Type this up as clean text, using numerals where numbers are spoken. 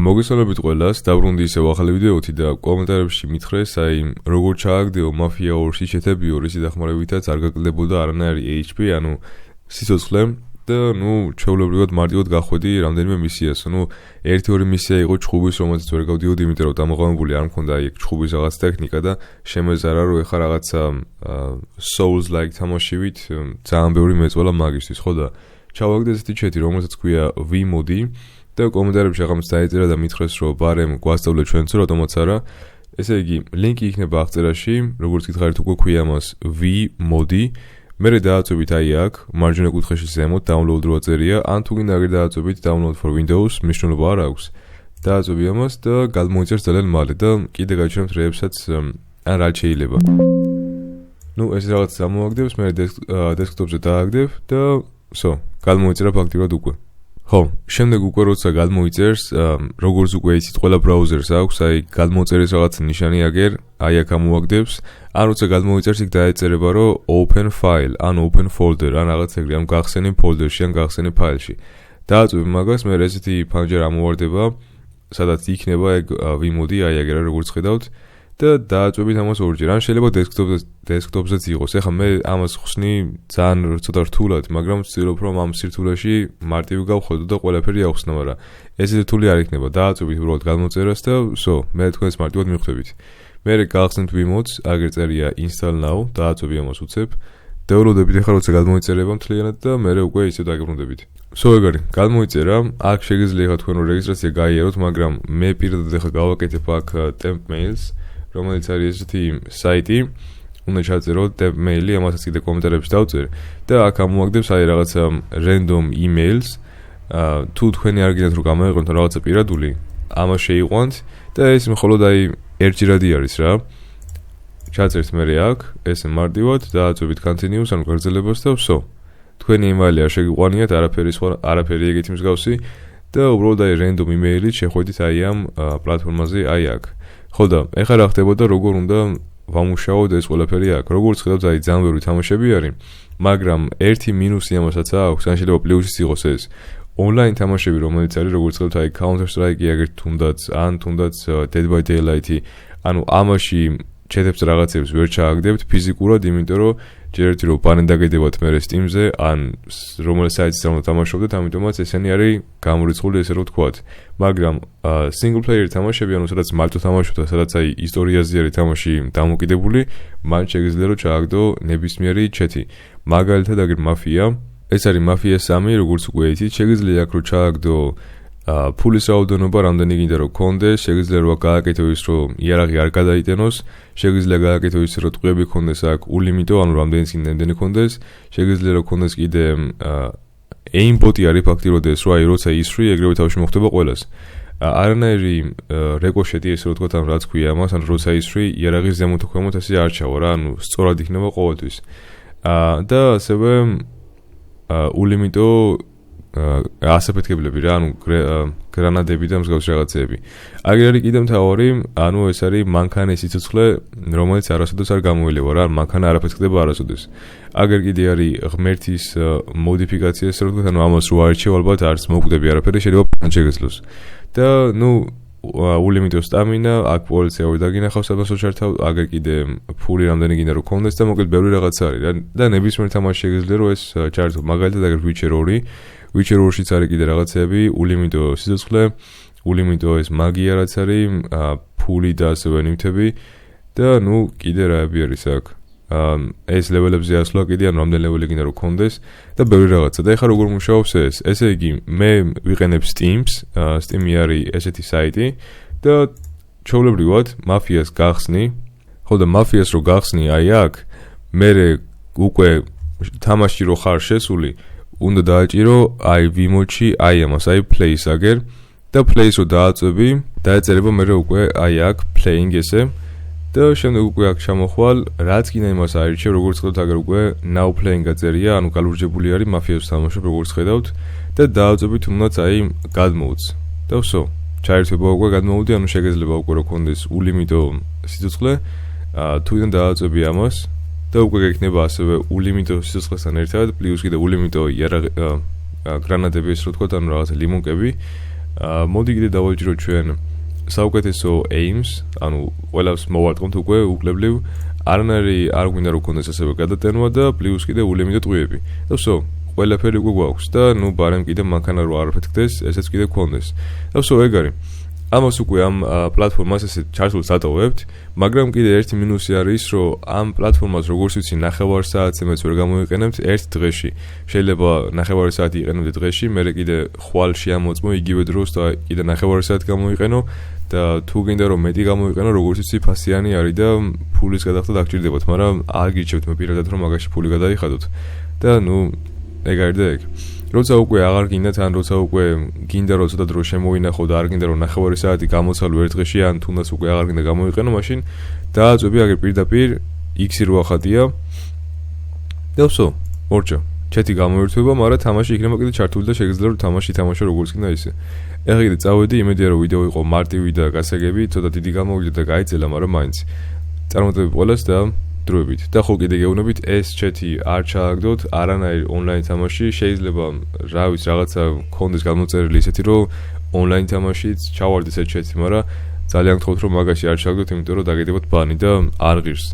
მოგესალმებით ყველას, დაბრუნდი ისევ ახალი ვიდეოთი და კომენტარებში მითხრეს, როგორ ჩააგდეო Mafia 2-ში შეთებიო, რისი დახმარებითაც არ გაკლებოდა არანაირი HP, ანუ სიცოცხლე და ჩვეულებრივად მარტივად გახვედი რამდენიმე მისიას. ერთი-ორი მისია იყო ჩხუბის, რომელზეც ვერ გავდიოდი, იმიტომ რომ დამოყენებული არ მქონდა იქ ჩხუბის რაღაც ტექნიკა და შემეზარა რომ ეხა რაღაცა Souls-like თამაშივით ძალიან ბევრი მეწველა მაგისტრის, ხო და ჩავაგდე ესეთი ჩეთი, რომელსაც ქვია V-modi და კომენტარებში აღამც დაეწერა და მითხრეს რომ ბარემ გვასწავლეთ ჩვენც რომ რატომაც არა. ესე იგი, ლინკი იქნება აღწერაში, როგორც გითხარით უკვე ქვია მას V-modi. მერე დააწვევით აქ, მარჯვენა კუთხეში ზემოთ download რო აწერია, ან თუ გინდა აგერ დააწვევით download for Windows, მნიშვნელობა არ აქვს. დააწვევი ამას და გადმოიწერს ძალიან მალე და კიდე გაჩვენებთ რეებსაც ან რაც შეიძლება. ეს რაღაც ამოაგდებს, მე დესკტოპზე დააგდებ და გადმოიწერა ფაქტიურად უკვე. ხო, შემდეგ უკვე როცა გადმოიწერს, როგორც უკვე იცით, ყველა ბრაუზერს აქვს, გადმოწერის რაღაც ნიშანი აგერ, აქ ამოაგდებს, ან როცა გადმოიწერს, იქ დაეწერება, რომ open file, ან open folder, ან რაღაც ეგრე, ან გახსენი ფოლდერში, ან გახსენი ფაილში. დააწვევ მაგას, მე ესეთი ფანჯარა ამოვარდება, სადაც იქნება ეგ V-modi, აგერ როგორც ხედავთ. და დააწვევით ამას ორჯერ. ან შეიძლება დესკტოპზეც იყოს. ეხლა მე ამას ხსნი ძალიან ცოტა რთულად, მაგრამ ვცდილობ რომ ამ სირთულეში მარტივი გავხოდო და ყველაფერი ავხსნა, მაგრამ ესეთი რთული არ იქნება. დააწვევით უბრალოდ გადმოწერას და მე თქვენს მარტივად მივხვდებით. მე გავხსნით V-mods, აგერ წერია install now, დააწვევი ამას უცებ. დაუნლოდებით ეხლა როცა გადმოიწერება მთლიანად და მე უკვე ისე დაგებრუნდებით. ეგ არის, გადმოიწერა, აქ შეგიძლია ეხლა თქვენ რეგისტრაცია გაიაროთ, მაგრამ მე პირადად ეხლა გავაკეთებ აქ temp mails. რომელიც არის ესეთი საიტი, უნდა ჩაწერო temp mail-ი, ამასაც კიდე კომენტარებში დავწერ და აქ ამოაგდებს რაღაცა random emails, თუ თქვენი არ გინდათ რომ გამოიყენოთ რაღაცა პირადული, ამას შეიყვანთ და ეს მხოლოდ ერთჯერადი არის რა. ჩაწერთ მე აქ, ესე მარტივად დააწვევით continuous, ანუ გაგრძელებას და თქვენი email-ი არ შეგიყვანიათ, არაფერი ეგეთი მსგავსი და უბრალოდ random email-ით შეხვედით ამ პლატფორმაზე აქ. ხო და ეხლა რა ხდებოდა, როგორ უნდა ვამუშაოთ ეს ყველაფერი აქ. როგორც ხედავთ, ძალიან ბევრი თამაშები არის, მაგრამ ერთი მინუსი ამასაც აქვს, ან შეიძლება პლუსიც იყოს ეს. Online თამაშები, რომელიც არის, როგორც ხედავთ, Counter Strike-ი აგერ თუნდაც, ან თუნდაც Dead by Daylight-ი, ანუ ამაში ჩეთებს რაღაცებს ვერ ჩააგდებთ ფიზიკურად, იმიტომ რომ ჯერ ერთი რომ ბანი დაგედებათ მე Steam-ზე, ან რომელ საიტზე თამაშობდეთ, ამიტომაც ესენი არის გამორიცხული, ესე რომ ვთქვათ. მაგრამ single player თამაშები, ანუ სადაც მარტო თამაშობთ და სადაც ისტორიაზე არის თამაში დამოკიდებული, მან შეგიძლია რომ ჩააგდო ნებისმიერი ჩეთი. მაგალითად, აგერ Mafia, ეს არის Mafia 3, როგორც უკვე იცით, შეგიძლია აქ რომ ჩააგდო ფულის რაოდენობა რამდენი გინდა რომ გქონდეს, შეგიძლია რომ გააკეთო ის რომ იარაღი არ გადაიტენოს, შეგიძლია გააკეთო ის რომ ტყვიები გქონდეს აქ ულიმიტო, ანუ რამდენი წინდენი გქონდეს, შეგიძლია რომ გქონდეს კიდე aimbot-ი არის ფაქტიურად ეს რომ როცა ისვრი, ეგრევე თავში მოხდება ყველას. არანაირი რეკოშეტი ესე რომ ვთქვათ, ან რაც ქვია ამას, ან როცა ისვრი, იარაღის ზემოთ ქვემოთ ესე არ ჩავა რა, ანუ სწორად იქნება ყოველთვის. და ასევე ულიმიტო ასაფეთქებლები რა, ანუ გრანადები და მსგავსი რაღაცეები. აგერ არის კიდე მთავარი, ანუ ეს არის მანქანის სიცოცხლე, რომელიც არასოდეს არ გამოილევა რა, მანქანა არაფერს ხდება არასოდეს. აგერ კიდე არის ღმერთის მოდიფიკაცია, ესე რომ ვთქვათ, ანუ ამას რო არჩევ, ალბათ არც მოკვდები არაფერი, შეიძლება შეგეძლოს. და ულიმიტო სტამინა, აქ პოლიცია ვერ დაგინახავს, ამას რო ჩართავ, აგერ კიდე ფული რამდენი გინდა რომ გქონდეს და მოკლედ ბევრი რაღაც არის რა. და ნებისმიერ თამაში შეგიძლია რომ ეს ჩართო. მაგალითად, აგერ Witcher 2, Witcher 2-შიც არის კიდე რაღაცეები, ულიმიტო სიცოცხლე, ულიმიტო ეს მაგია რაც არის, ფული და ასევე ნივთები და კიდე რაები არის აქ. ეს ლეველებზე ასვლა კიდე, ანუ რამდენი ლეველი გინდა რომ გქონდეს და ბევრი რაღაცა. და ეხლა როგორ მუშაობს ეს? ესე იგი, მე ვიყენებ Steam-ს, Steam-ი არის ესეთი საიტი და ჩვეულებრივად Mafia-ს გახსნი. ხო და Mafia-ს რო გახსნი აქ, მე უკვე თამაში რო ხარ შესული, უნდა დააჭირო V-modi-ში ამას, play-ს აგერ და play-ს რო დააწვევი, დაეწერება მე უკვე აქ playing ესე. და შემდეგ უკვე აქ ჩამოხვალ, რაც კიდე იმას აირჩევ, როგორც ხედავთ, აგერ უკვე now playing გაწერია, ანუ გალურჯებული არის Mafia-ს თამაშობ, როგორც ხედავთ და დააწვევით თუნდაც God modes. და ჩაერთვება უკვე God mode-ი, ანუ შეგეძლება უკვე რო გქონდეს ულიმიტო სიცოცხლე, თუიდან დააწვევი ამას და უკვე გექნება ასევე ულიმიტო სიცოცხლესთან ერთად, პლუს კიდე ულიმიტო გრანადები, ესე რომ ვთქვათ, ანუ რაღაცა ლიმონკები მოდი კიდე დავაჭირო ჩვენ საუკეთესო aims, ანუ ყველას მოვარტყმთ უკვე უკლებლივ, არ გვინდა რომ გქონდეს ასევე გადატენვა და პლუს კიდე ულიმიტო ტყვიები. და ვსო, ყველაფერი უკვე გვაქვს და ბარემ კიდე მანქანა რო არ ფეთქდეს, ესეც კიდე გქონდეს. და ვსო, ეგ არის. ამას უკვე ამ პლატფორმას ესე ჩართულს ატოვებთ, მაგრამ კიდე ერთი მინუსი არის, რომ ამ პლატფორმას როგორც ვიცი, 9 საათს ვერ გამოიყენებთ ერთ დღეში. შეიძლება 9 საათი იყენებდე დღეში, მერე კიდე ხვალ შეამოწმო იგივე დროს და კიდე 9 საათი გამოიყენო და თუ გინდა რომ მეტი გამოიყენო, როგორც ვიცი, ფასიანი არის და ფულის გადახდა დაგჭირდებათ, მაგრამ არ გიჩვენებთ მე პირადად რომ მაგაში ფული გადაიხადოთ. და ეგ არის და ეგ. როცა უკვე აღარ გინდათ, ან როცა უკვე გინდა რომ ცოტა დრო შემოინახო და არ გინდა რომ 9 საათი გამოცალო ერთ დღეში, ან თუნდაც უკვე აღარ გინდა გამოიყენო, მაშინ დააწვევი აგერ პირდაპირ X-ი რო ახადია. და ვსო, მორჩა. ჩეთი გამოირთვება, მაგრამ თამაში იქნება კიდე ჩართული და შეგიძლია რომ თამაში ითამაშო როგორც გინდა ისე. ეხლა კიდე წავედი, იმედია რომ ვიდეო იყო მარტივი და გასაგები, ცოტა დიდი გამოვიდა და გაიწელა, მაგრამ მაინც წარმატებები ყველას და დროებით. და ხო კიდე გეუბნებით, ეს ჩეთი არ ჩააგდოთ, არანაირ ონლაინ თამაში, შეიძლება რა ვიცი რაღაცა გქონდეს გამოწერილი ისეთი, რომ ონლაინ თამაშიც ჩავარდეთ ეს ჩეთი, მაგრამ ძალიან გთხოვთ რომ მაგაში არ ჩააგდოთ, იმიტომ რომ დაგედებათ ბანი და არ ღირს.